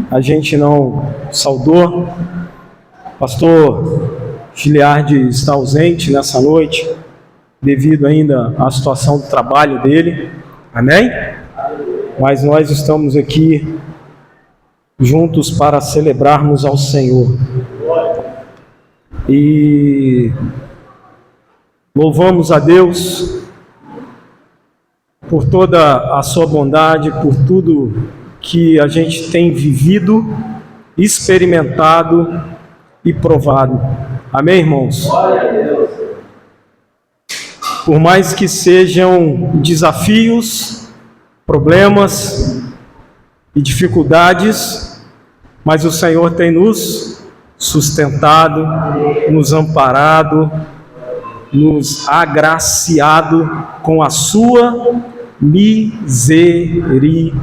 a gente não saudou. Pastor Giliardi está ausente nessa noite, devido ainda à situação do trabalho dele, amém? Mas nós estamos aqui juntos para celebrarmos ao Senhor. E louvamos a Deus por toda a sua bondade, por tudo que a gente tem vivido, experimentado e provado. Amém, irmãos? Glória a Deus. Por mais que sejam desafios, problemas e dificuldades, mas o Senhor tem nos sustentado, nos amparado, nos agraciado com a sua misericórdia.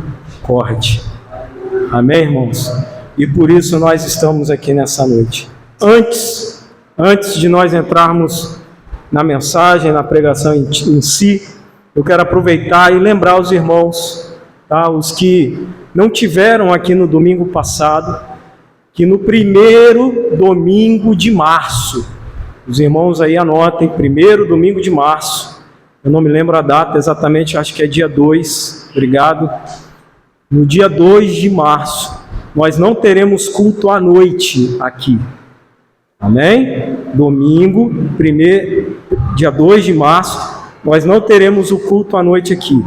Amém, irmãos? E por isso nós estamos aqui nessa noite. Antes de nós entrarmos na mensagem, na pregação em si, eu quero aproveitar e lembrar os irmãos, tá? Os que não tiveram aqui no domingo passado, que no primeiro domingo de março, os irmãos aí anotem, primeiro domingo de março, eu não me lembro a data exatamente, acho que é dia 2, obrigado. No dia 2 de março, nós não teremos culto à noite aqui. Amém? Domingo, dia 2 de março, nós não teremos o culto à noite aqui.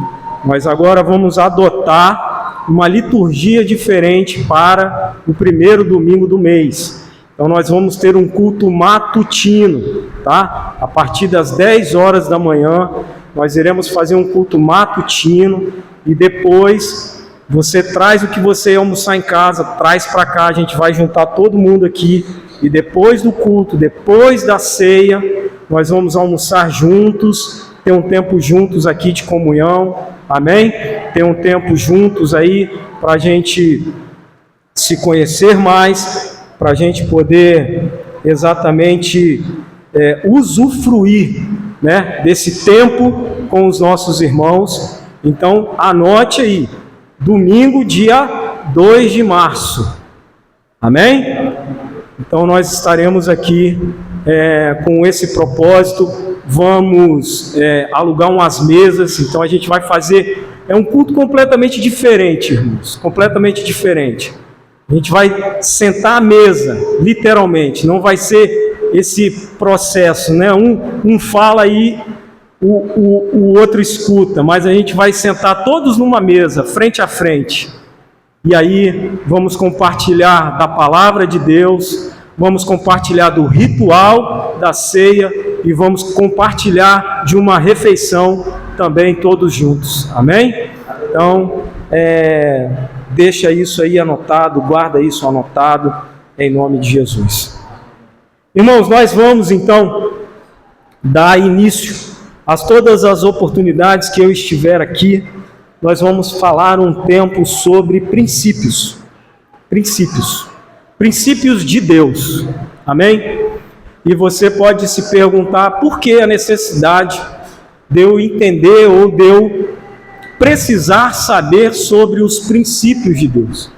Nós agora vamos adotar uma liturgia diferente para o primeiro domingo do mês. Então nós vamos ter um culto matutino, tá? A partir das 10 horas da manhã, nós iremos fazer um culto matutino e depois você traz o que você ia almoçar em casa, traz para cá, a gente vai juntar todo mundo aqui. E depois do culto, depois da ceia, nós vamos almoçar juntos, ter um tempo juntos aqui de comunhão, amém? Ter um tempo juntos aí para a gente se conhecer mais, para a gente poder exatamente usufruir, né, desse tempo com os nossos irmãos. Então anote aí, domingo, dia 2 de março, amém? Então nós estaremos aqui com esse propósito, vamos alugar umas mesas, então a gente vai fazer, um culto completamente diferente, irmãos, completamente diferente. A gente vai sentar à mesa, literalmente, não vai ser esse processo, né? Um fala e o outro escuta, mas a gente vai sentar todos numa mesa, frente a frente. E aí vamos compartilhar da palavra de Deus, vamos compartilhar do ritual da ceia e vamos compartilhar de uma refeição também todos juntos. Amém? Então, deixa isso aí anotado, guarda isso anotado em nome de Jesus. Irmãos, nós vamos então dar início a todas as oportunidades que eu estiver aqui. Nós vamos falar um tempo sobre princípios de Deus, amém? E você pode se perguntar por que a necessidade de eu entender ou de eu precisar saber sobre os princípios de Deus.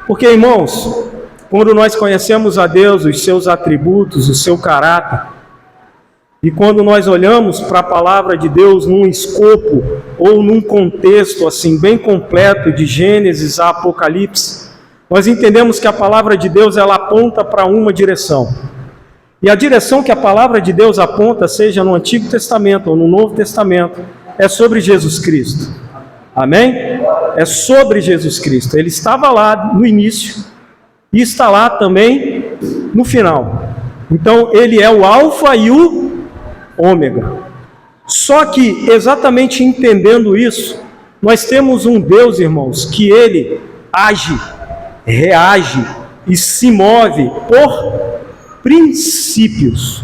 Porque, irmãos, quando nós conhecemos a Deus, os seus atributos, o seu caráter, e quando nós olhamos para a palavra de Deus num escopo ou num contexto assim bem completo de Gênesis a Apocalipse, nós entendemos que a palavra de Deus ela aponta para uma direção. E a direção que a palavra de Deus aponta, seja no Antigo Testamento ou no Novo Testamento, é sobre Jesus Cristo. Amém? É sobre Jesus Cristo. Ele estava lá no início e está lá também no final. Então, ele é o Alfa e o Ômega. Só que, exatamente entendendo isso, nós temos um Deus, irmãos, que ele age, reage e se move por princípios.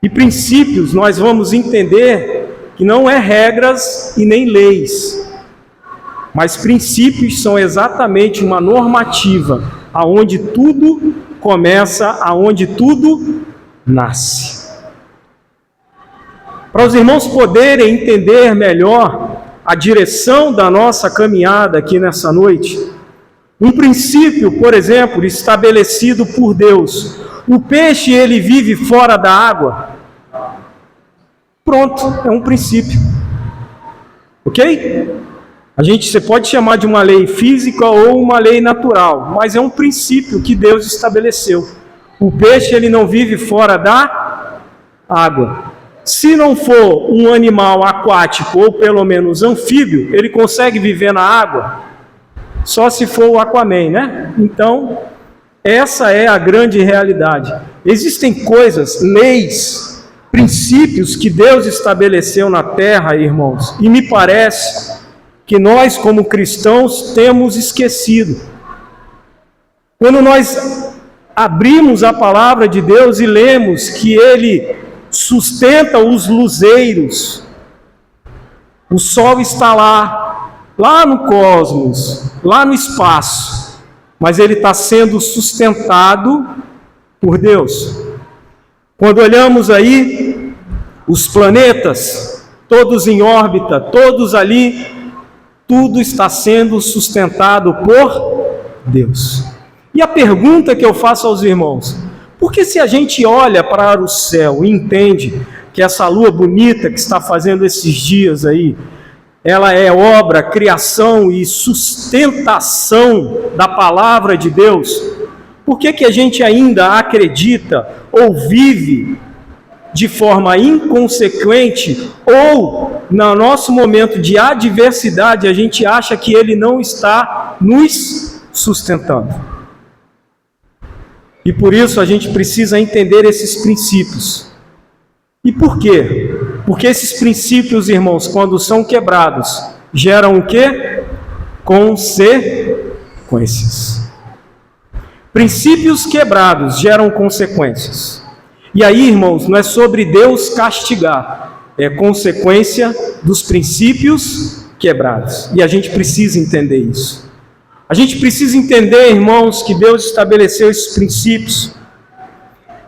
E princípios nós vamos entender que não é regras e nem leis, mas princípios são exatamente uma normativa aonde tudo começa, aonde tudo nasce. Para os irmãos poderem entender melhor a direção da nossa caminhada aqui nessa noite, Um princípio, por exemplo, estabelecido por Deus. O peixe, ele vive fora da água. Pronto, é um princípio. Ok? Você pode chamar de uma lei física ou uma lei natural, mas é um princípio que Deus estabeleceu. O peixe, ele não vive fora da água. Se não for um animal aquático ou pelo menos anfíbio, ele consegue viver na água? Só se for o Aquaman, né? Então, essa é a grande realidade. Existem coisas, leis, princípios que Deus estabeleceu na terra, irmãos, e me parece que nós, como cristãos, temos esquecido. Quando nós abrimos a palavra de Deus e lemos que Ele sustenta os luzeiros, o sol está lá no cosmos, lá no espaço, mas ele está sendo sustentado por Deus. Quando olhamos aí os planetas, todos em órbita, todos ali, tudo está sendo sustentado por Deus. E a pergunta que eu faço aos irmãos: por que se a gente olha para o céu e entende que essa lua bonita que está fazendo esses dias aí, ela é obra, criação e sustentação da palavra de Deus, por que a gente ainda acredita ou vive de forma inconsequente, ou no nosso momento de adversidade a gente acha que Ele não está nos sustentando? E por isso a gente precisa entender esses princípios. E por quê? Porque esses princípios, irmãos, quando são quebrados, geram o quê? Consequências. Princípios quebrados geram consequências. E aí, irmãos, não é sobre Deus castigar, é consequência dos princípios quebrados. E a gente precisa entender isso. A gente precisa entender, irmãos, que Deus estabeleceu esses princípios.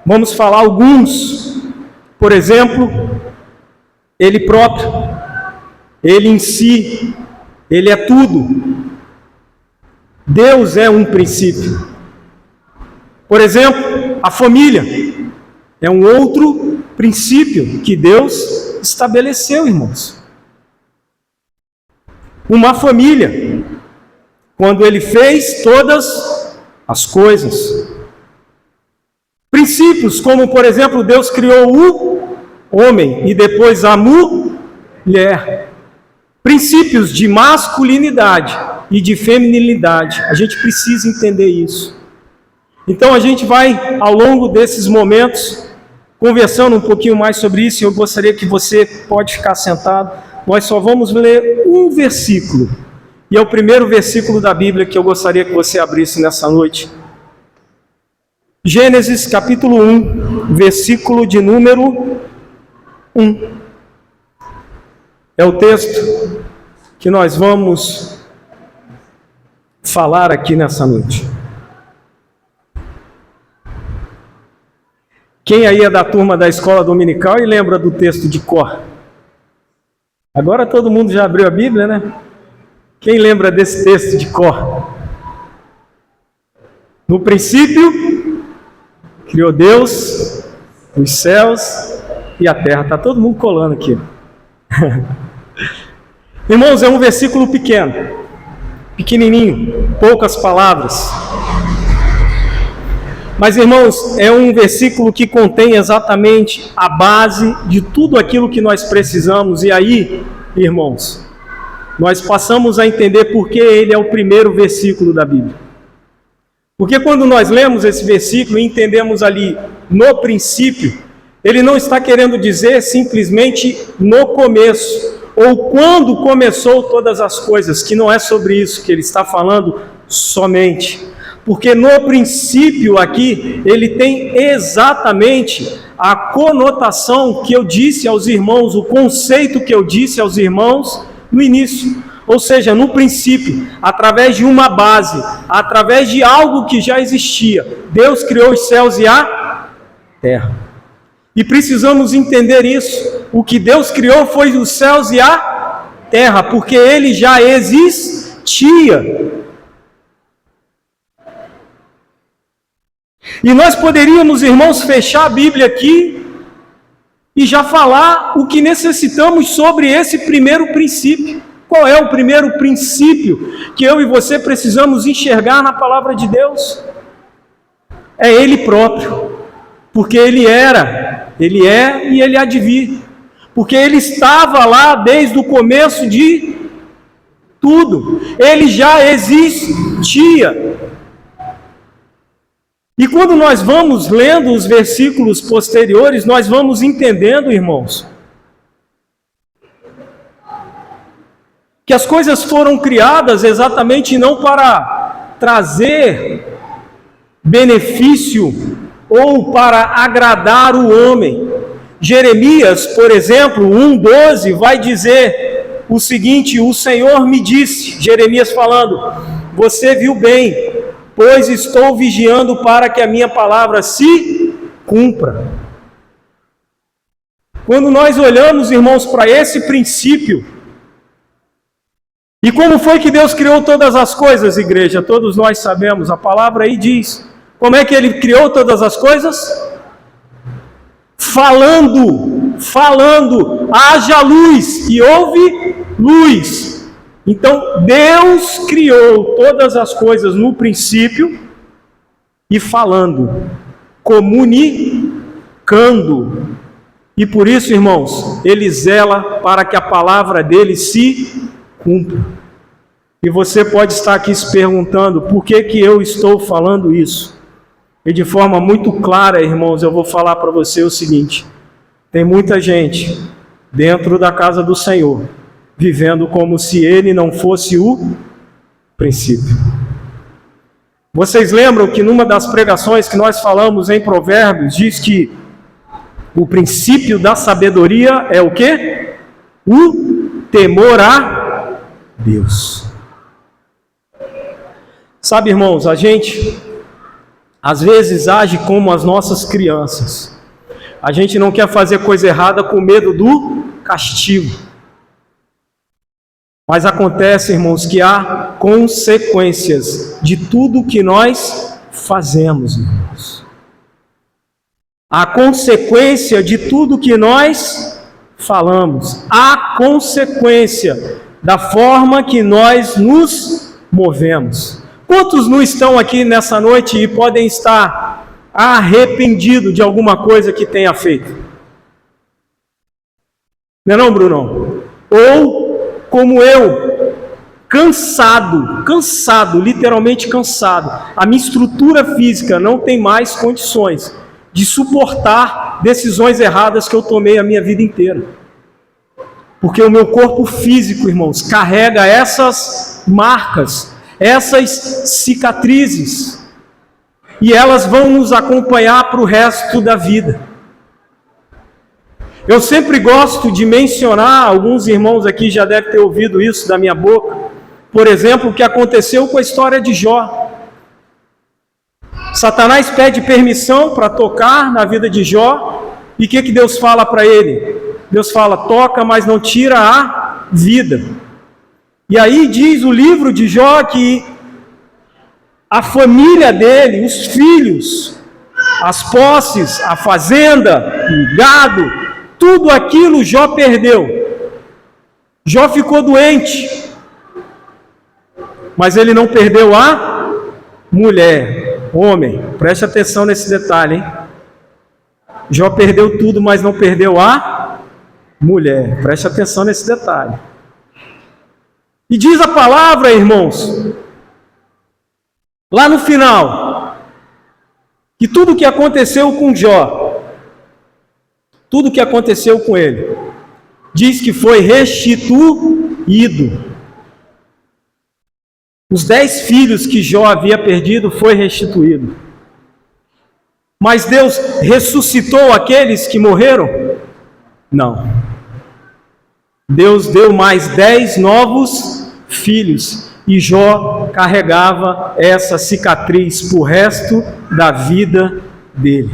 Vamos falar alguns. Por exemplo, Ele próprio, Ele em si, Ele é tudo. Deus é um princípio. Por exemplo, a família é um outro princípio que Deus estabeleceu, irmãos. Uma família, quando Ele fez todas as coisas. Princípios como, por exemplo, Deus criou o homem e depois a mulher. Princípios de masculinidade e de feminilidade. A gente precisa entender isso. Então a gente vai, ao longo desses momentos, conversando um pouquinho mais sobre isso. Eu gostaria que você pode ficar sentado. Nós só vamos ler um versículo. E é o primeiro versículo da Bíblia que eu gostaria que você abrisse nessa noite. Gênesis capítulo 1, versículo de número 1. É o texto que nós vamos falar aqui nessa noite. Quem aí é da turma da escola dominical e lembra do texto de cor? Agora todo mundo já abriu a Bíblia, né? Quem lembra desse texto de cor? No princípio, criou Deus os céus e a terra. Está todo mundo colando aqui. Irmãos, é um versículo pequeno, pequenininho, poucas palavras. Mas, irmãos, é um versículo que contém exatamente a base de tudo aquilo que nós precisamos. E aí, irmãos, nós passamos a entender por que ele é o primeiro versículo da Bíblia. Porque quando nós lemos esse versículo e entendemos ali no princípio, ele não está querendo dizer simplesmente no começo, ou quando começou todas as coisas, que não é sobre isso que ele está falando somente. Porque no princípio aqui, ele tem exatamente a conotação que eu disse aos irmãos, o conceito que eu disse aos irmãos no início. Ou seja, no princípio, através de uma base, através de algo que já existia, Deus criou os céus e a terra. E precisamos entender isso. O que Deus criou foi os céus e a terra, porque ele já existia. E nós poderíamos, irmãos, fechar a Bíblia aqui e já falar o que necessitamos sobre esse primeiro princípio. Qual é o primeiro princípio que eu e você precisamos enxergar na palavra de Deus? É Ele próprio, porque Ele era, Ele é e Ele há de vir, porque Ele estava lá desde o começo de tudo, Ele já existia. E quando nós vamos lendo os versículos posteriores, nós vamos entendendo, irmãos, que as coisas foram criadas exatamente não para trazer benefício ou para agradar o homem. Jeremias, por exemplo, 1:12, vai dizer o seguinte: o Senhor me disse, Jeremias falando, você viu bem, pois estou vigiando para que a minha palavra se cumpra. Quando nós olhamos, irmãos, para esse princípio, e como foi que Deus criou todas as coisas, igreja? Todos nós sabemos, a palavra aí diz. Como é que Ele criou todas as coisas? Falando, haja luz, e houve luz. Então, Deus criou todas as coisas no princípio, e falando, comunicando. E por isso, irmãos, Ele zela para que a palavra dEle se cumpra. E você pode estar aqui se perguntando, por que eu estou falando isso? E de forma muito clara, irmãos, eu vou falar para você o seguinte: tem muita gente dentro da casa do Senhor, vivendo como se Ele não fosse o princípio. Vocês lembram que numa das pregações que nós falamos em Provérbios, diz que o princípio da sabedoria é o quê? O temor a Deus. Sabe, irmãos, a gente às vezes age como as nossas crianças. A gente não quer fazer coisa errada com medo do castigo. Mas acontece, irmãos, que há consequências de tudo que nós fazemos, irmãos. Há consequência de tudo que nós falamos. Há consequência da forma que nós nos movemos. Quantos não estão aqui nessa noite e podem estar arrependidos de alguma coisa que tenha feito? Não é não, Bruno? Ou, como eu, cansado, literalmente cansado. A minha estrutura física não tem mais condições de suportar decisões erradas que eu tomei a minha vida inteira. Porque o meu corpo físico, irmãos, carrega essas marcas, essas cicatrizes, e elas vão nos acompanhar para o resto da vida. Eu sempre gosto de mencionar, alguns irmãos aqui já devem ter ouvido isso da minha boca, por exemplo, o que aconteceu com a história de Jó. Satanás pede permissão para tocar na vida de Jó, e o que Deus fala para ele? Deus fala, toca, mas não tira a vida. E aí diz o livro de Jó que a família dele, os filhos, as posses, a fazenda, o gado, tudo aquilo Jó perdeu. Jó ficou doente, mas ele não perdeu a mulher, homem. Preste atenção nesse detalhe, hein? Jó perdeu tudo, mas não perdeu a mulher. Preste atenção nesse detalhe. E diz a palavra, irmãos, lá no final, que tudo o que aconteceu com Jó, tudo o que aconteceu com ele, diz que foi restituído. Os 10 filhos que Jó havia perdido foi restituído. Mas Deus ressuscitou aqueles que morreram? Não. Deus deu mais 10 novos filhos, e Jó carregava essa cicatriz para o resto da vida dele.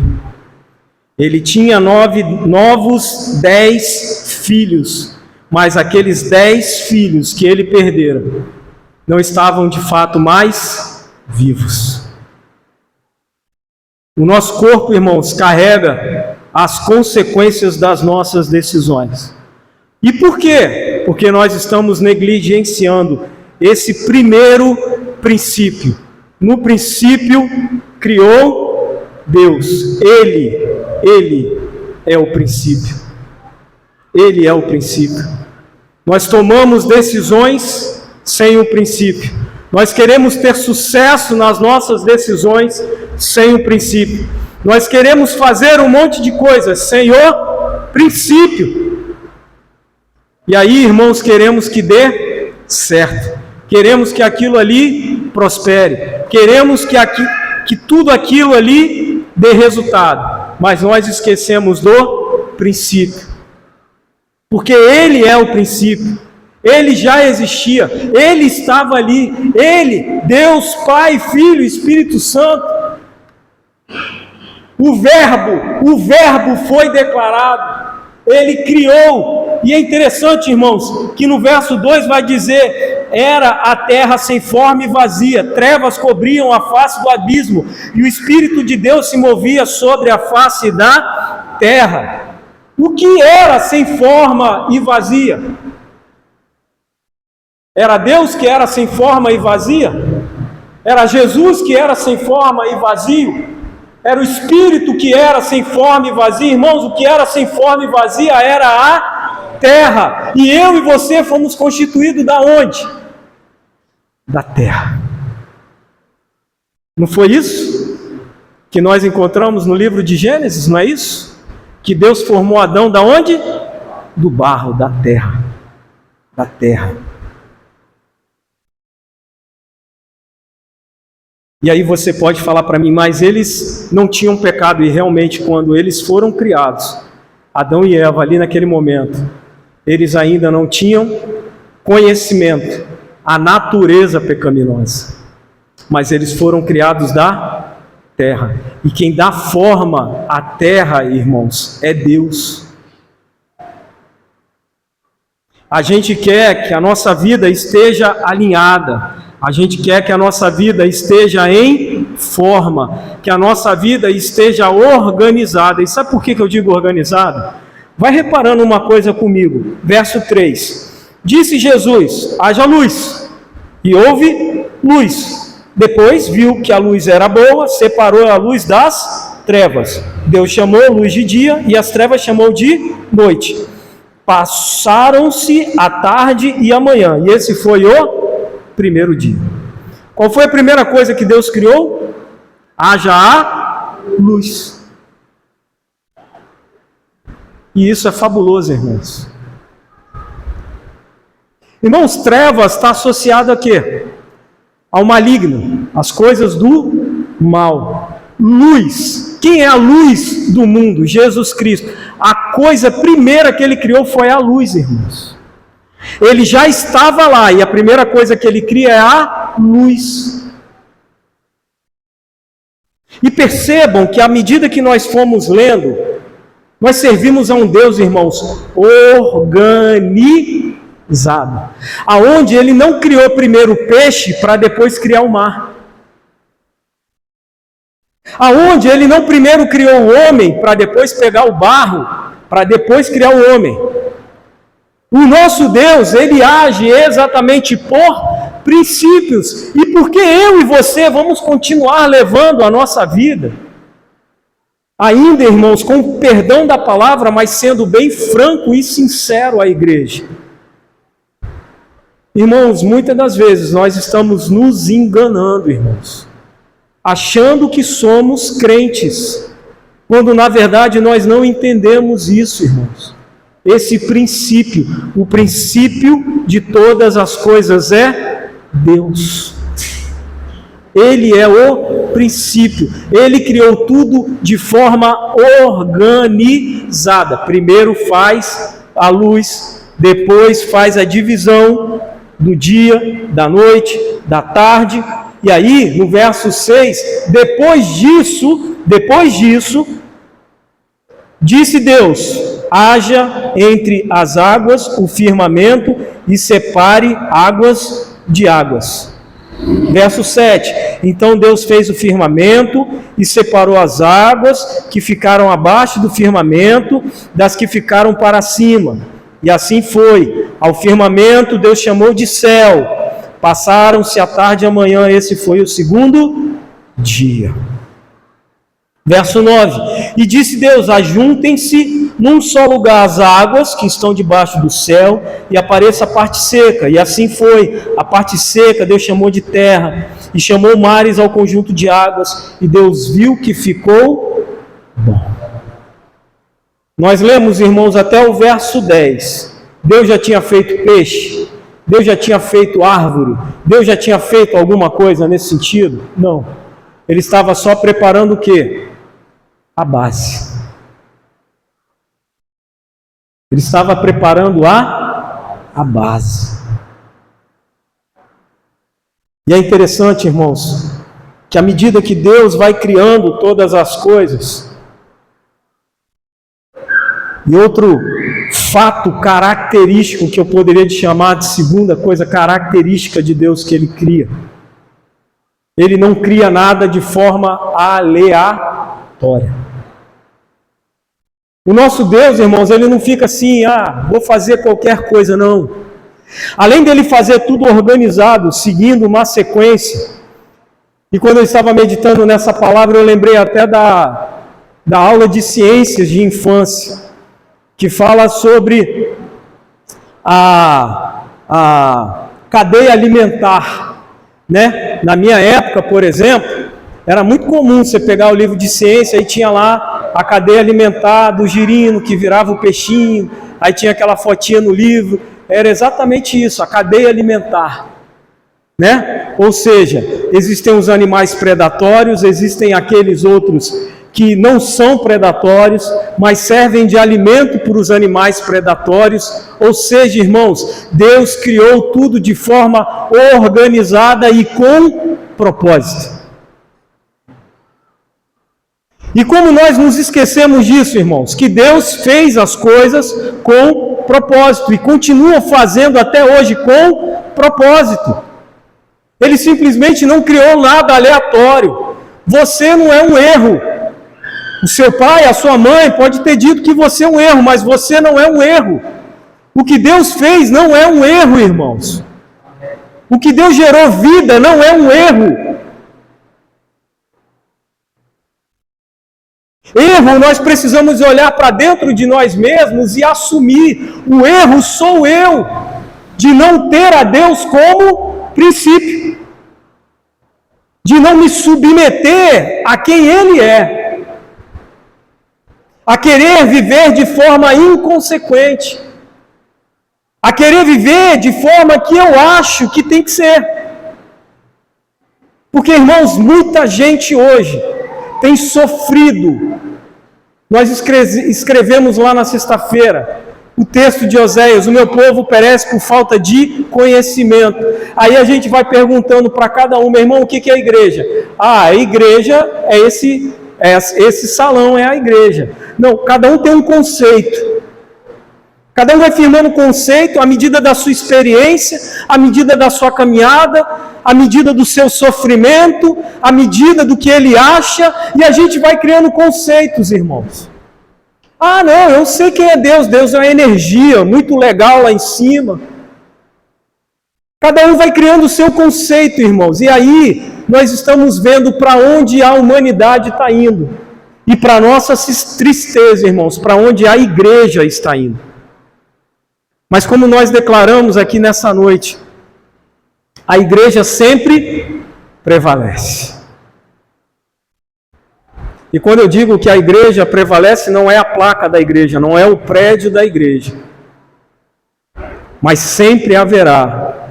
Ele tinha 10 filhos, mas aqueles 10 filhos que ele perdera não estavam de fato mais vivos. O nosso corpo, irmãos, carrega as consequências das nossas decisões. E por quê? Porque nós estamos negligenciando esse primeiro princípio. No princípio, criou Deus. Ele é o princípio. Ele é o princípio. Nós tomamos decisões sem o princípio. Nós queremos ter sucesso nas nossas decisões sem o princípio. Nós queremos fazer um monte de coisas sem o princípio. E aí, irmãos, queremos que dê certo. Queremos que aquilo ali prospere. Queremos que tudo aquilo ali dê resultado. Mas nós esquecemos do princípio. Porque Ele é o princípio. Ele já existia. Ele estava ali. Ele, Deus, Pai, Filho, Espírito Santo. O Verbo foi declarado. Ele criou. E é interessante, irmãos, que no verso 2 vai dizer: era a terra sem forma e vazia, trevas cobriam a face do abismo, e o Espírito de Deus se movia sobre a face da terra. O que era sem forma e vazia? Era Deus que era sem forma e vazia? Era Jesus que era sem forma e vazio? Era o Espírito que era sem forma e vazio? Irmãos, o que era sem forma e vazia era a terra. E eu e você fomos constituídos da onde? Da terra. Não foi isso que nós encontramos no livro de Gênesis, não é isso? Que Deus formou Adão da onde? Do barro, da terra. Da terra. E aí você pode falar para mim, mas eles não tinham pecado, e realmente quando eles foram criados, Adão e Eva ali naquele momento, eles ainda não tinham conhecimento, a natureza pecaminosa, mas eles foram criados da terra, e quem dá forma à terra, irmãos, é Deus. A gente quer que a nossa vida esteja alinhada, a gente quer que a nossa vida esteja em forma, que a nossa vida esteja organizada. E sabe por que eu digo organizada? Vai reparando uma coisa comigo, verso 3. Disse Jesus: haja luz, e houve luz. Depois viu que a luz era boa, separou a luz das trevas. Deus chamou a luz de dia e as trevas chamou de noite. Passaram-se a tarde e a manhã, e esse foi o primeiro dia. Qual foi a primeira coisa que Deus criou? Haja a luz. E isso é fabuloso, irmãos. Irmãos, trevas está associado a quê? Ao maligno, as coisas do mal. Luz. Quem é a luz do mundo? Jesus Cristo. A coisa primeira que Ele criou foi a luz, irmãos. Ele já estava lá, e a primeira coisa que Ele cria é a luz. E percebam que à medida que nós fomos lendo, nós servimos a um Deus, irmãos, organizado. Aonde Ele não criou primeiro o peixe para depois criar o mar. Aonde Ele não primeiro criou o homem para depois pegar o barro, para depois criar o homem. O nosso Deus, Ele age exatamente por princípios. E por que eu e você vamos continuar levando a nossa vida? Ainda, irmãos, com o perdão da palavra, mas sendo bem franco e sincero à igreja. Irmãos, muitas das vezes nós estamos nos enganando, irmãos, achando que somos crentes, quando na verdade nós não entendemos isso, irmãos. Esse princípio, o princípio de todas as coisas é Deus. Ele é o princípio. Ele criou tudo de forma organizada. Primeiro faz a luz, depois faz a divisão do dia, da noite, da tarde. E aí, no verso 6, depois disso, disse Deus: haja entre as águas o firmamento e separe águas de águas. Verso 7, então Deus fez o firmamento e separou as águas que ficaram abaixo do firmamento das que ficaram para cima. E assim foi. Ao firmamento Deus chamou de céu. Passaram-se a tarde e a manhã, esse foi o segundo dia. Verso 9: E disse Deus: ajuntem-se num só lugar as águas que estão debaixo do céu, e apareça a parte seca. E assim foi. A parte seca Deus chamou de terra, e chamou mares ao conjunto de águas, e Deus viu que ficou bom. Nós lemos, irmãos, até o verso 10. Deus já tinha feito peixe, Deus já tinha feito árvore, Deus já tinha feito alguma coisa nesse sentido? Não. Ele estava só preparando o quê? A base. Ele estava preparando a base. E é interessante, irmãos, que à medida que Deus vai criando todas as coisas, e outro fato característico que eu poderia chamar de segunda coisa característica de Deus que Ele cria, Ele não cria nada de forma aleatória. O nosso Deus, irmãos, Ele não fica assim, vou fazer qualquer coisa, não. Além dele fazer tudo organizado, seguindo uma sequência, e quando eu estava meditando nessa palavra, eu lembrei até da aula de ciências de infância, que fala sobre a cadeia alimentar, né? Na minha época, por exemplo, era muito comum você pegar o livro de ciência e tinha lá a cadeia alimentar do girino que virava o peixinho, aí tinha aquela fotinha no livro, era exatamente isso, a cadeia alimentar, né? Ou seja, existem os animais predatórios, existem aqueles outros que não são predatórios, mas servem de alimento para os animais predatórios. Ou seja, irmãos, Deus criou tudo de forma organizada e com propósito. E como nós nos esquecemos disso, irmãos? Que Deus fez as coisas com propósito e continua fazendo até hoje com propósito. Ele simplesmente não criou nada aleatório. Você não é um erro. O seu pai, a sua mãe pode ter dito que você é um erro, mas você não é um erro. O que Deus fez não é um erro, irmãos. O que Deus gerou vida não é um erro. Erro, nós precisamos olhar para dentro de nós mesmos e assumir. O erro sou eu, de não ter a Deus como princípio, de não me submeter a quem Ele é, a querer viver de forma inconsequente, a querer viver de forma que eu acho que tem que ser. Porque, irmãos, muita gente hoje tem sofrido. Nós escrevemos lá na sexta-feira o texto de Oséias: o meu povo perece por falta de conhecimento. Aí a gente vai perguntando para cada um: meu irmão, o que é a igreja? A igreja é esse salão, é a igreja. Não, cada um tem um conceito. Cada um vai firmando um conceito à medida da sua experiência, à medida da sua caminhada, à medida do seu sofrimento, à medida do que ele acha, e a gente vai criando conceitos, irmãos. Não, eu sei quem é Deus. Deus é uma energia muito legal lá em cima. Cada um vai criando o seu conceito, irmãos. E aí nós estamos vendo para onde a humanidade está indo. E para nossa tristeza, irmãos, para onde a igreja está indo. Mas como nós declaramos aqui nessa noite, a igreja sempre prevalece. E quando eu digo que a igreja prevalece, não é a placa da igreja, não é o prédio da igreja. Mas sempre haverá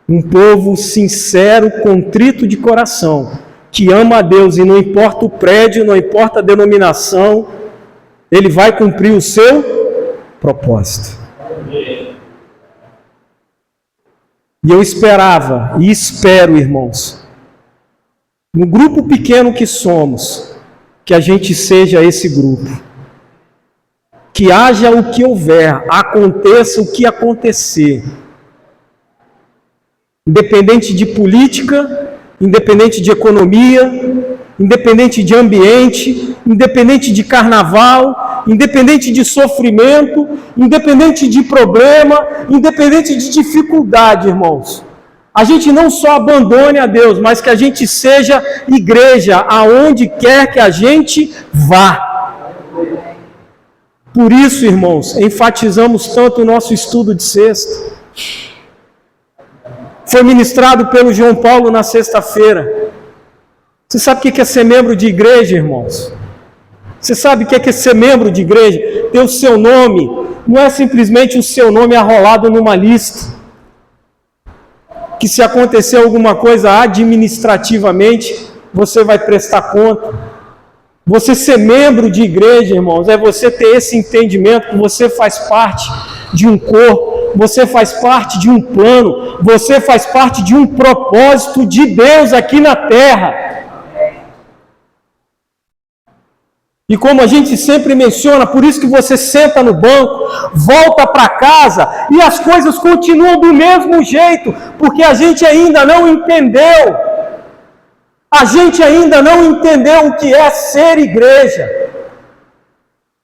um povo sincero, contrito de coração, que ama a Deus, e não importa o prédio, não importa a denominação, ele vai cumprir o seu propósito. E eu esperava e espero, irmãos, no grupo pequeno que somos, que a gente seja esse grupo. Que haja o que houver, aconteça o que acontecer. Independente de política, independente de economia, independente de ambiente, independente de carnaval, independente de sofrimento, independente de problema, independente de dificuldade, irmãos. A gente não só abandone a Deus, mas que a gente seja igreja aonde quer que a gente vá. Por isso, irmãos, enfatizamos tanto o nosso estudo de sexta. Foi ministrado pelo João Paulo na sexta-feira. Você sabe o que é ser membro de igreja, irmãos? Você sabe o que é ser membro de igreja? Ter o seu nome, não é simplesmente o seu nome arrolado numa lista. Que se acontecer alguma coisa administrativamente, você vai prestar conta. Você ser membro de igreja, irmãos, é você ter esse entendimento que você faz parte de um corpo, você faz parte de um plano, você faz parte de um propósito de Deus aqui na terra. E como a gente sempre menciona, por isso que você senta no banco, volta para casa e as coisas continuam do mesmo jeito, porque a gente ainda não entendeu. A gente ainda não entendeu o que é ser igreja.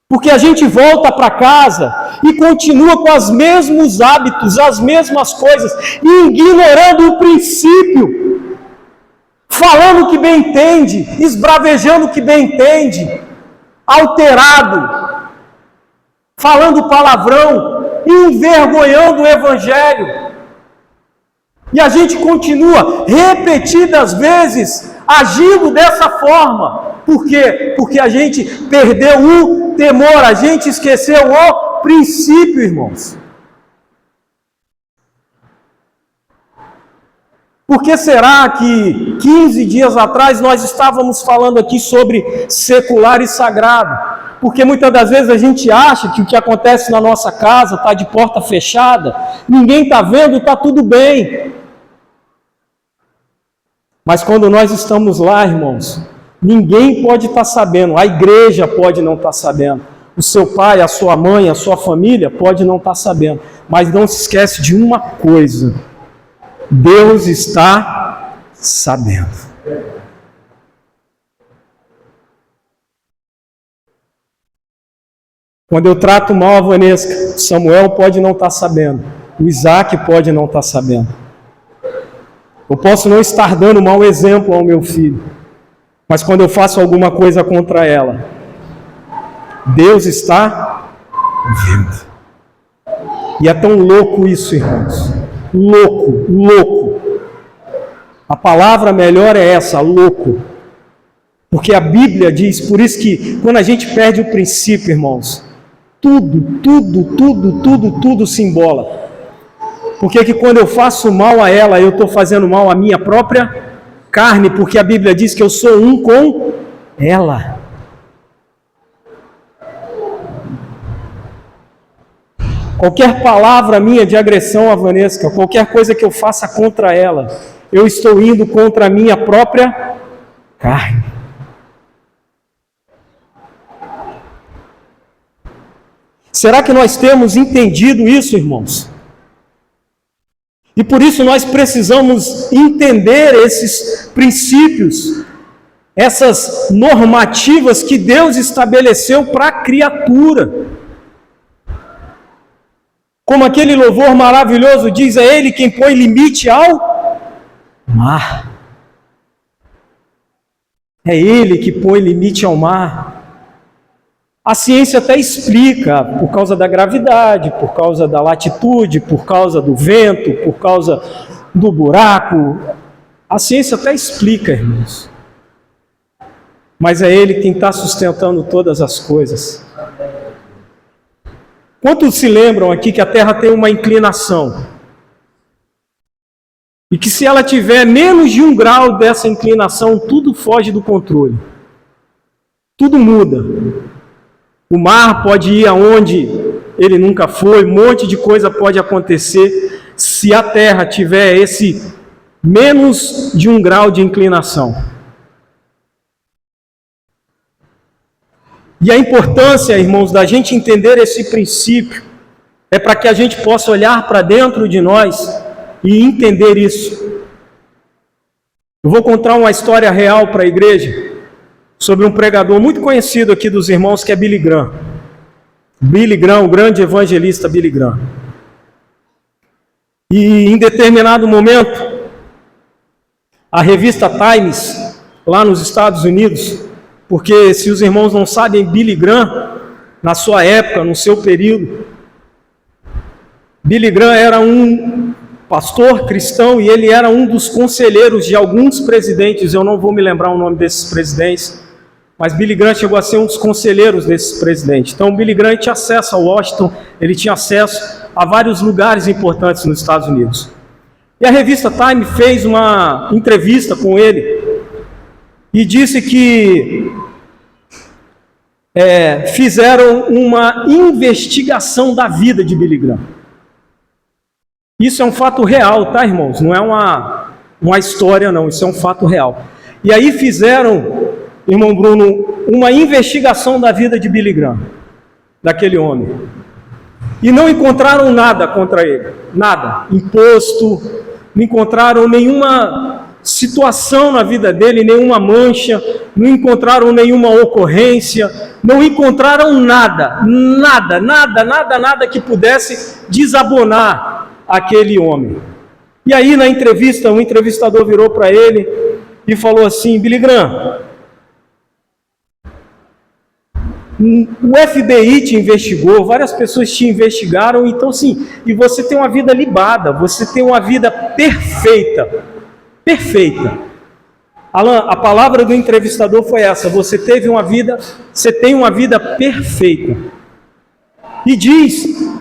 Porque a gente volta para casa e continua com os mesmos hábitos, as mesmas coisas, ignorando o princípio, falando o que bem entende, esbravejando o que bem entende, alterado, falando palavrão, envergonhando o Evangelho. E a gente continua repetidas vezes agindo dessa forma. Por quê? Porque a gente perdeu o temor, a gente esqueceu o princípio, irmãos. Por que será que 15 dias atrás nós estávamos falando aqui sobre secular e sagrado? Porque muitas das vezes a gente acha que o que acontece na nossa casa está de porta fechada, ninguém está vendo, está tudo bem. Mas quando nós estamos lá, irmãos, ninguém pode estar sabendo, a igreja pode não estar sabendo, o seu pai, a sua mãe, a sua família pode não estar sabendo, mas não se esquece de uma coisa: Deus está sabendo. Quando eu trato mal a Vanesca, Samuel pode não estar sabendo, o Isaac pode não estar sabendo. Eu posso não estar dando mau exemplo ao meu filho, mas quando eu faço alguma coisa contra ela, Deus está vendo. E é tão louco isso, irmãos. Louco. A palavra melhor é essa, louco. Porque a Bíblia diz, por isso que quando a gente perde o princípio, irmãos, tudo se embola. Porque que quando eu faço mal a ela, eu estou fazendo mal à minha própria carne, porque a Bíblia diz que eu sou um com ela. Qualquer palavra minha de agressão a Vanesca, qualquer coisa que eu faça contra ela, eu estou indo contra a minha própria carne. Será que nós temos entendido isso, irmãos? E por isso nós precisamos entender esses princípios, essas normativas que Deus estabeleceu para a criatura. Como aquele louvor maravilhoso diz, é Ele quem põe limite ao mar. É Ele que põe limite ao mar. A ciência até explica, por causa da gravidade, por causa da latitude, por causa do vento, por causa do buraco. A ciência até explica, irmãos. Mas é Ele quem está sustentando todas as coisas. Quantos se lembram aqui que a Terra tem uma inclinação? E que se ela tiver menos de 1 grau dessa inclinação, tudo foge do controle. Tudo muda. O mar pode ir aonde ele nunca foi, um monte de coisa pode acontecer se a Terra tiver esse menos de 1 grau de inclinação. E a importância, irmãos, da gente entender esse princípio é para que a gente possa olhar para dentro de nós e entender isso. Eu vou contar uma história real para a igreja. sobre um pregador muito conhecido aqui dos irmãos, que é Billy Graham. Billy Graham, o grande evangelista Billy Graham. E em determinado momento, a revista Times, lá nos Estados Unidos, porque se os irmãos não sabem, Billy Graham, na sua época, no seu período, Billy Graham era um pastor cristão e ele era um dos conselheiros de alguns presidentes. Eu não vou me lembrar o nome desses presidentes, mas Billy Graham chegou a ser um dos conselheiros desses presidentes. Então, Billy Graham tinha acesso a Washington, ele tinha acesso a vários lugares importantes nos Estados Unidos. E a revista Time fez uma entrevista com ele e disse que fizeram uma investigação da vida de Billy Graham. Isso é um fato real, tá, irmãos? Não é uma história, não. Isso é um fato real. E aí fizeram, irmão Bruno, uma investigação da vida de Billy Graham, daquele homem. E não encontraram nada contra ele. Nada. Imposto, não encontraram nenhuma situação na vida dele, nenhuma mancha, não encontraram nenhuma ocorrência, não encontraram nada que pudesse desabonar aquele homem. E aí na entrevista, o entrevistador virou para ele e falou assim: Billy Graham, o FBI te investigou, várias pessoas te investigaram, então sim, e você tem uma vida libada, você tem uma vida perfeita. Alan, a palavra do entrevistador foi essa: você tem uma vida perfeita. E diz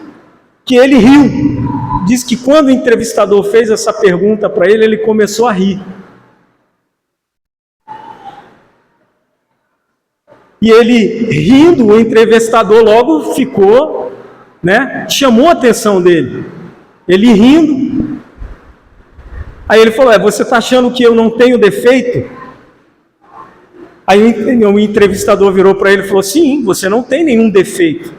que ele riu. Diz que quando o entrevistador fez essa pergunta para ele, ele começou a rir. E ele, rindo, o entrevistador logo ficou, chamou a atenção dele. Ele rindo. Aí ele falou: você está achando que eu não tenho defeito? Aí o entrevistador virou para ele e falou: sim, você não tem nenhum defeito.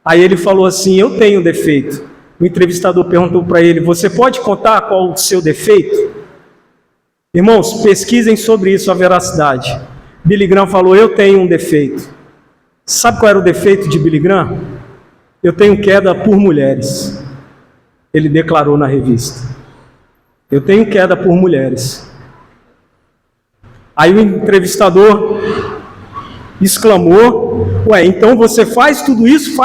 Aí ele falou assim: eu tenho defeito. O entrevistador perguntou para ele: você pode contar qual o seu defeito? Irmãos, pesquisem sobre isso, a veracidade. Billy Graham falou: eu tenho um defeito. Sabe qual era o defeito de Billy Graham? Eu tenho queda por mulheres. Ele declarou na revista: eu tenho queda por mulheres. Aí o entrevistador exclamou: ué, então você faz tudo isso,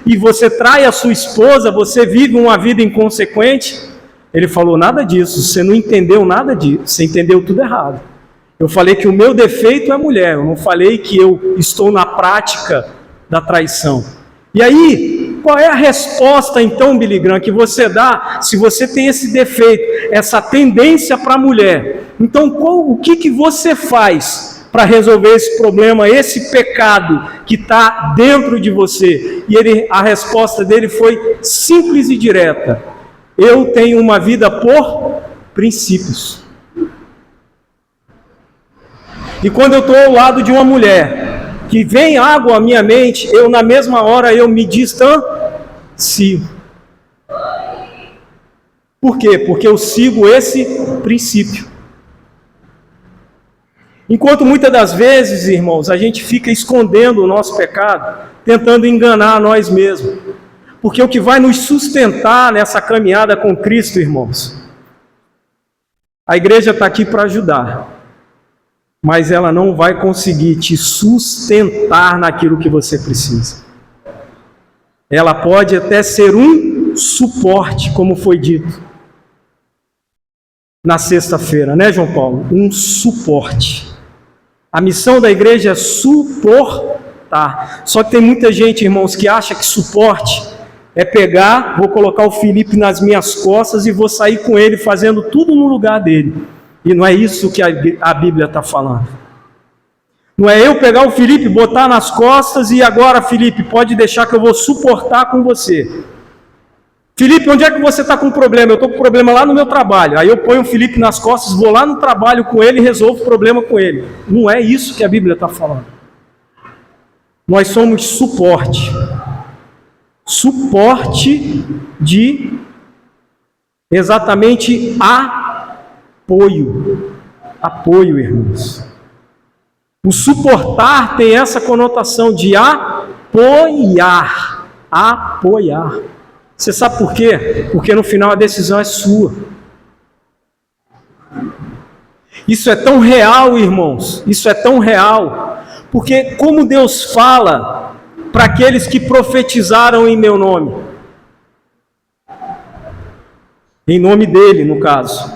e você trai a sua esposa, você vive uma vida inconsequente? Ele falou: nada disso, você não entendeu nada disso, você entendeu tudo errado. Eu falei que o meu defeito é mulher, eu não falei que eu estou na prática da traição. E aí, qual é a resposta então, Billy Graham, que você dá se você tem esse defeito, essa tendência para a mulher? Então, o que você faz para resolver esse problema, esse pecado que está dentro de você? E a resposta dele foi simples e direta: eu tenho uma vida por princípios. E quando eu estou ao lado de uma mulher que vem água à minha mente, eu na mesma hora eu me distancio. Por quê? Porque eu sigo esse princípio. Enquanto muitas das vezes, irmãos, a gente fica escondendo o nosso pecado, tentando enganar a nós mesmos. Porque o que vai nos sustentar nessa caminhada com Cristo, irmãos, a igreja está aqui para ajudar, mas ela não vai conseguir te sustentar naquilo que você precisa. Ela pode até ser um suporte, como foi dito na sexta-feira, né, João Paulo? Um suporte. A missão da igreja é suportar. Só que tem muita gente, irmãos, que acha que suporte é pegar, vou colocar o Felipe nas minhas costas e vou sair com ele fazendo tudo no lugar dele. E não é isso que a Bíblia está falando. Não é eu pegar o Felipe, botar nas costas e agora, Felipe, pode deixar que eu vou suportar com você. Felipe, onde é que você está com problema? Eu estou com problema lá no meu trabalho. Aí eu ponho o Felipe nas costas, vou lá no trabalho com ele e resolvo o problema com ele. Não é isso que a Bíblia está falando. Nós somos suporte. Suporte de exatamente apoio. Apoio, irmãos. O suportar tem essa conotação de apoiar. Apoiar. Você sabe por quê? Porque no final a decisão é sua. Isso é tão real, irmãos. Isso é tão real. Porque como Deus fala para aqueles que profetizaram em meu nome? Em nome dele, no caso.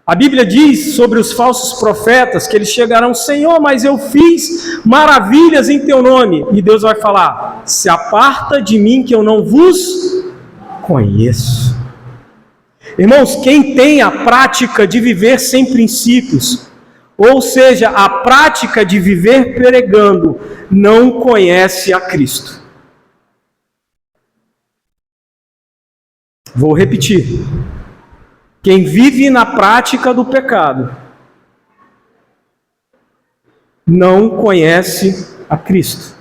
A Bíblia diz sobre os falsos profetas que eles chegarão: Senhor, mas eu fiz maravilhas em teu nome. E Deus vai falar: se aparta de mim que eu não vos conheço. Irmãos, quem tem a prática de viver sem princípios, ou seja, a prática de viver pregando, não conhece a Cristo. Vou repetir. Quem vive na prática do pecado não conhece a Cristo.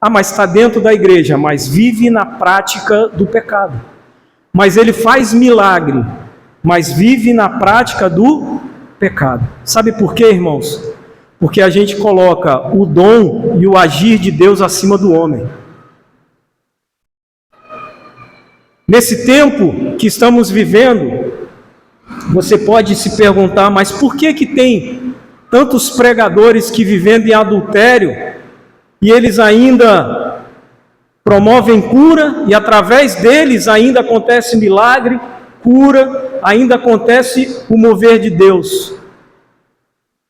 Ah, mas está dentro da igreja, mas vive na prática do pecado. Mas ele faz milagre, mas vive na prática do pecado. Sabe por quê, irmãos? Porque a gente coloca o dom e o agir de Deus acima do homem. Nesse tempo que estamos vivendo, você pode se perguntar: mas por que tem tantos pregadores que vivendo em adultério e eles ainda promovem cura e através deles ainda acontece milagre, cura, ainda acontece o mover de Deus?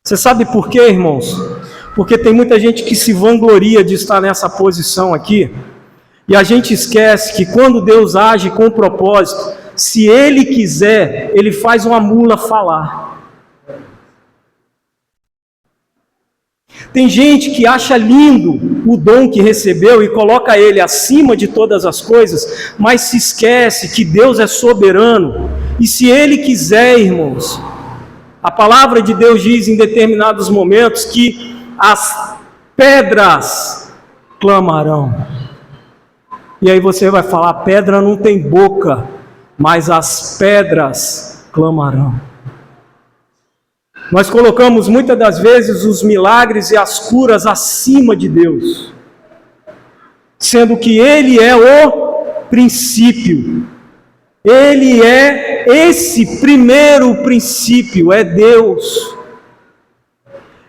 Você sabe por quê, irmãos? Porque tem muita gente que se vangloria de estar nessa posição aqui. E a gente esquece que quando Deus age com propósito, se Ele quiser, Ele faz uma mula falar. Tem gente que acha lindo o dom que recebeu e coloca ele acima de todas as coisas, mas se esquece que Deus é soberano. E se Ele quiser, irmãos, a palavra de Deus diz em determinados momentos que as pedras clamarão. E aí você vai falar: a pedra não tem boca, mas as pedras clamarão. Nós colocamos muitas das vezes os milagres e as curas acima de Deus, sendo que Ele é o princípio. Ele é esse primeiro princípio, é Deus.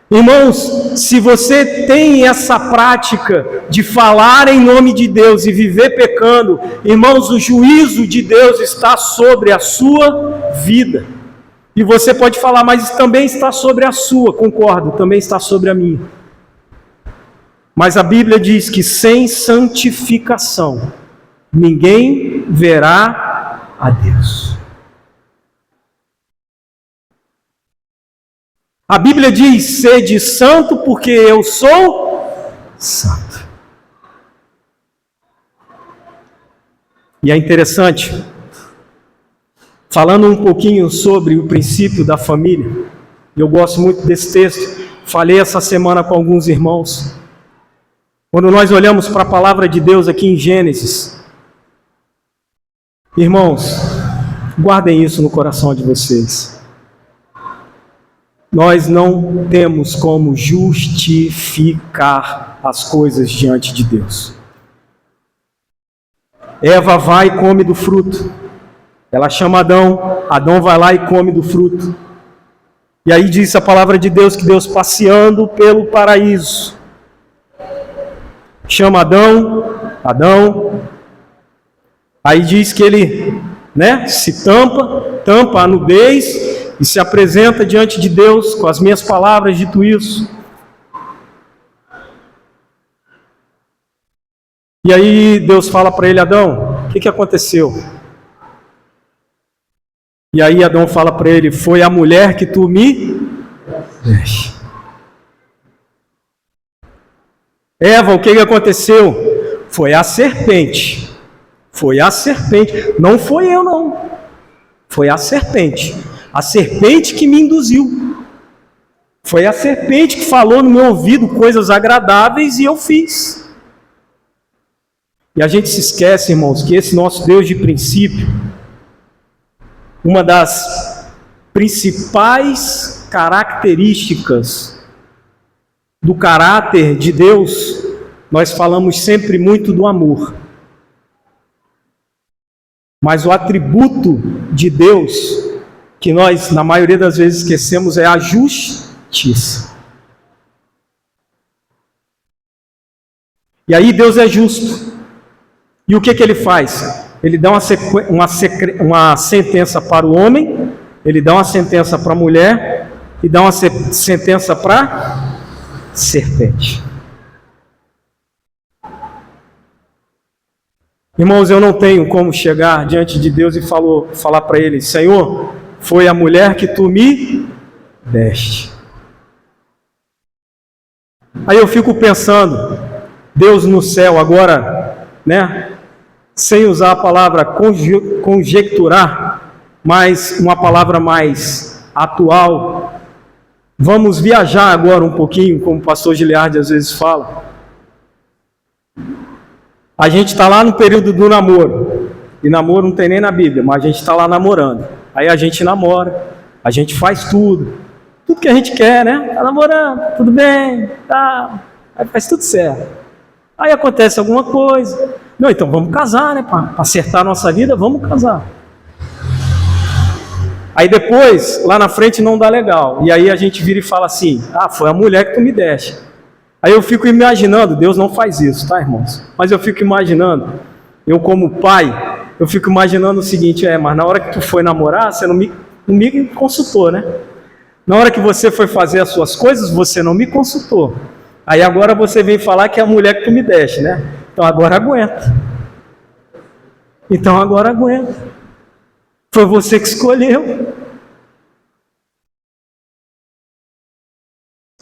Irmãos, se você tem essa prática de falar em nome de Deus e viver pecando, irmãos, o juízo de Deus está sobre a sua vida. E você pode falar: mas também está sobre a sua. Concordo, também está sobre a minha. Mas a Bíblia diz que sem santificação ninguém verá a Deus. A Bíblia diz: sede santo porque eu sou santo. E é interessante, falando um pouquinho sobre o princípio da família, eu gosto muito desse texto, falei essa semana com alguns irmãos. Quando nós olhamos para a palavra de Deus aqui em Gênesis, irmãos, guardem isso no coração de vocês. Nós não temos como justificar as coisas diante de Deus. Eva vai e come do fruto. Ela chama Adão, Adão vai lá e come do fruto. E aí diz a palavra de Deus que Deus, passeando pelo paraíso, chama Adão. Aí diz que ele, se tampa a nudez e se apresenta diante de Deus com as minhas palavras, dito isso. E aí Deus fala para ele: Adão, o que aconteceu? E aí Adão fala para ele: foi a mulher que tu me deste. Eva, o que aconteceu? Foi a serpente. Foi a serpente. Não foi eu, não. Foi a serpente. A serpente que me induziu. Foi a serpente que falou no meu ouvido coisas agradáveis e eu fiz. E a gente se esquece, irmãos, que esse nosso Deus de princípio, uma das principais características do caráter de Deus, nós falamos sempre muito do amor. Mas o atributo de Deus, que nós, na maioria das vezes, esquecemos, é a justiça. E aí Deus é justo. E o que Ele faz? Ele dá uma sentença para o homem, Ele dá uma sentença para a mulher, e dá uma sentença para a serpente. Irmãos, eu não tenho como chegar diante de Deus e falar para Ele: Senhor, foi a mulher que Tu me deste. Aí eu fico pensando, Deus no céu agora, né, sem usar a palavra conjecturar, mas uma palavra mais atual. Vamos viajar agora um pouquinho, como o pastor Giliardi às vezes fala. A gente está lá no período do namoro, e namoro não tem nem na Bíblia, mas a gente está lá namorando. Aí a gente namora, a gente faz tudo que a gente quer, né? Está namorando, tudo bem, tá, aí faz tudo certo. Aí acontece alguma coisa, não, então vamos casar, né? Para acertar a nossa vida, vamos casar. Aí depois, lá na frente não dá legal, e aí a gente vira e fala assim: foi a mulher que tu me deste. Aí eu fico imaginando, Deus não faz isso, tá, irmãos? Mas eu fico imaginando, eu como pai, eu fico imaginando o seguinte: mas na hora que tu foi namorar, você não me consultou, né? Na hora que você foi fazer as suas coisas, você não me consultou. Aí agora você vem falar que é a mulher que tu me deste, né? Então agora aguenta. Foi você que escolheu.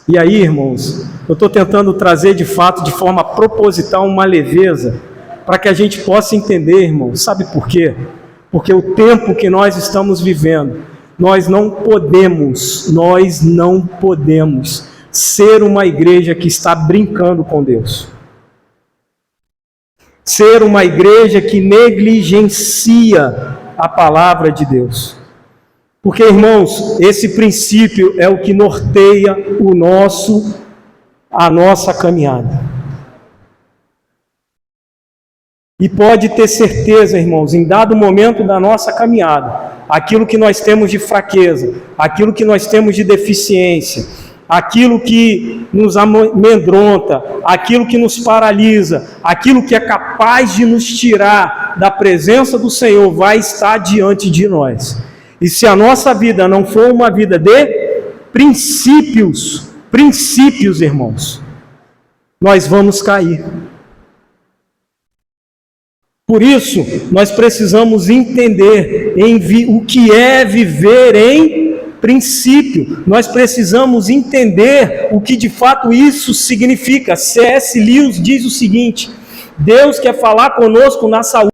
E aí, irmãos, eu estou tentando trazer de fato, de forma proposital, uma leveza, para que a gente possa entender, irmãos. Sabe por quê? Porque o tempo que nós estamos vivendo, nós não podemos ser uma igreja que está brincando com Deus. Ser uma igreja que negligencia a palavra de Deus. Porque, irmãos, esse princípio é o que norteia a nossa caminhada. E pode ter certeza, irmãos, em dado momento da nossa caminhada, aquilo que nós temos de fraqueza, aquilo que nós temos de deficiência, aquilo que nos amedronta, aquilo que nos paralisa, aquilo que é capaz de nos tirar da presença do Senhor, vai estar diante de nós. E se a nossa vida não for uma vida de princípios, irmãos, nós vamos cair. Por isso, nós precisamos entender o que é viver em princípio. Nós precisamos entender o que de fato isso significa. C.S. Lewis diz o seguinte: Deus quer falar conosco na saúde